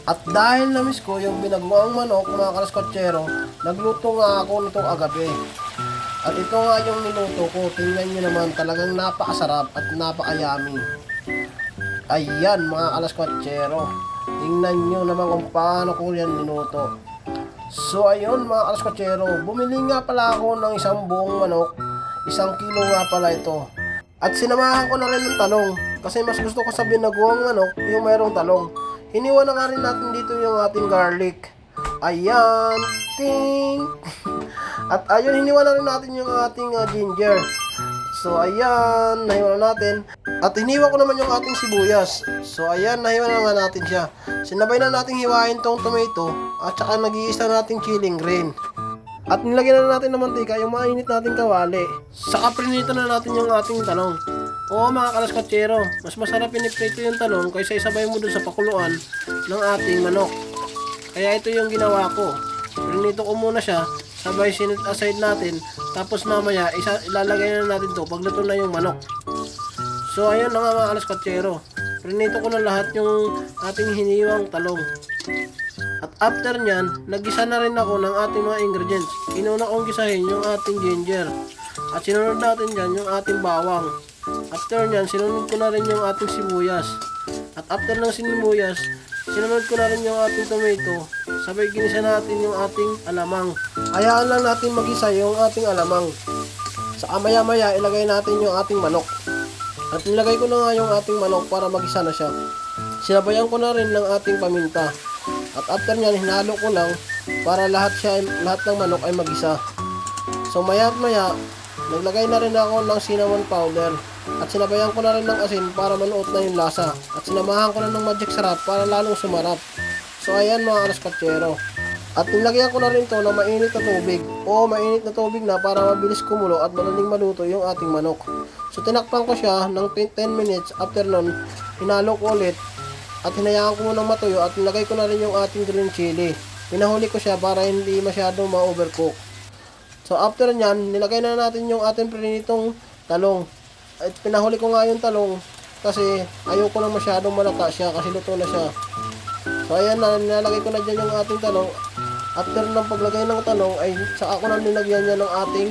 At dahil na-miss ko yung binagwaang manok, mga kalaskotsero, nagluto nga ako nitong agabi. At ito nga yung niluto ko. Tingnan nyo naman, talagang napakasarap at napakayami. Ayan mga kalaskotsero. Tingnan nyo naman kung paano ko yan niluto. So ayun mga kalaskotsero, bumili nga pala ako ng isang buong manok. 1 kilo nga pala ito. At sinamahan ko na rin ng talong. Kasi mas gusto ko sa binagawang manok yung mayroong talong. Hiniwa na nga rin natin dito yung ating garlic. Ayan. Ting! At ayun, hiniwa na rin natin yung ating ginger. So ayan, nahiwa na natin. At hiniwa ko naman yung ating sibuyas. So ayan, nahiwa na nga natin siya. Sinabay na natin hiwain tong tomato at saka nag-iisa nating chilling green. At nilagyan na natin ng mantika yung mainit nating kawali. Saka prinito na natin yung ating talong. Oo mga kalaskotsero, mas masarap piniprito yung talong kaysa isabay mo dun sa pakuluan ng ating manok. Kaya ito yung ginawa ko. Prinito ko muna siya, sabay sinit aside natin, tapos mamaya ilalagay na natin to pag luto na yung manok. So ayun na nga mga kalaskotsero, prinito ko na lahat yung ating hiniwang talong. At after nyan, naggisa na rin ako ng ating mga ingredients. Inuna kong gisahin yung ating ginger. At sinunod natin dyan yung ating bawang. After nyan, sinunod ko na rin yung ating sibuyas. At after ng sibuyas, sinunod ko na rin yung ating tomato. Sabay ginisa natin yung ating alamang. Hayaan lang natin magisa yung ating alamang. Saka maya maya ilagay natin yung ating manok. At nilagay ko na nga yung ating manok para magisa na siya. Sinabayan ko na rin ng ating paminta. At after nyan, hinalo ko lang para lahat ng manok ay magisa. So maya at maya, naglagay na rin ako ng cinnamon powder. At sinabayan ko na rin ng asin para manuot na yung lasa. At sinamahan ko na ng magic sarap para lalong sumarap. So ayan mga kalaskotsero. At nilagyan ko na rin to ng mainit na tubig. O mainit na tubig na para mabilis kumulo at madaling maluto yung ating manok. So tinakpan ko siya ng 10 minutes. After nun, hinalo ko ulit. At hinayaan ko munang matuyo at nilagay ko na rin yung ating green chili. Pinahuli ko siya para hindi masyadong ma-overcook. So after nyan, nilagay na natin yung ating prinitong talong. At pinahuli ko nga yung talong kasi ayoko na masyadong malata siya kasi luto na siya. So ayan na, nilalagay ko na dyan yung ating talong. After ng paglagay ng talong ay saka ko na nilagyan niya ng ating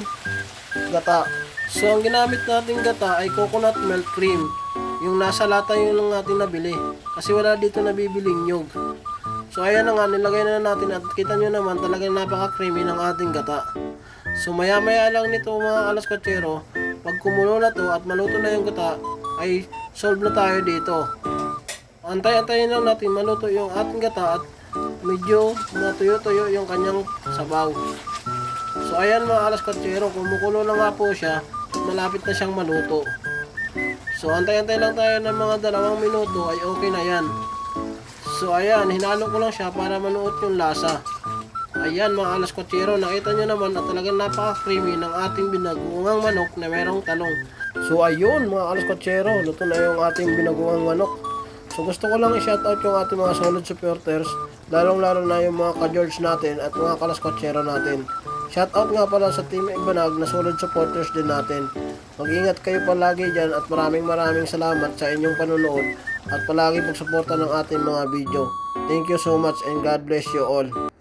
gata. So ang ginamit nating gata ay coconut milk cream. Yung nasa lata yun lang natin nabili. Kasi wala dito nabibiling nyug. So ayan na nga, nilagay na natin at kita nyo naman talagang napaka-creamy ng ating gata. So maya maya lang nito mga kalaskotsero, pag kumulo na to at maluto na yung gata, ay solve na tayo dito. Antay-antayin lang natin maluto yung ating gata at medyo matuyo-tuyo yung kanyang sabaw. So ayan mga kalaskotsero, kumukulo na nga po siya, malapit na siyang maluto. So antay-antay lang tayo ng mga 2 minuto ay okay na yan. So ayan, hinalo ko lang siya para manuot yung lasa. Ayan mga kalaskotsero, nakita nyo naman na talagang napaka-creamy ng ating binagoong manok na merong talong. So ayun mga kalaskotsero, luto na yung ating binagoong manok. So gusto ko lang i-shoutout yung ating mga solid supporters, lalong-lalo na yung mga ka-George natin at mga kalaskotsero natin. Shoutout nga pala sa Team Ibanag na solid supporters din natin. Mag-ingat kayo palagi dyan at maraming salamat sa inyong panonood at palagi pagsuporta ng ating mga video. Thank you so much and God bless you all.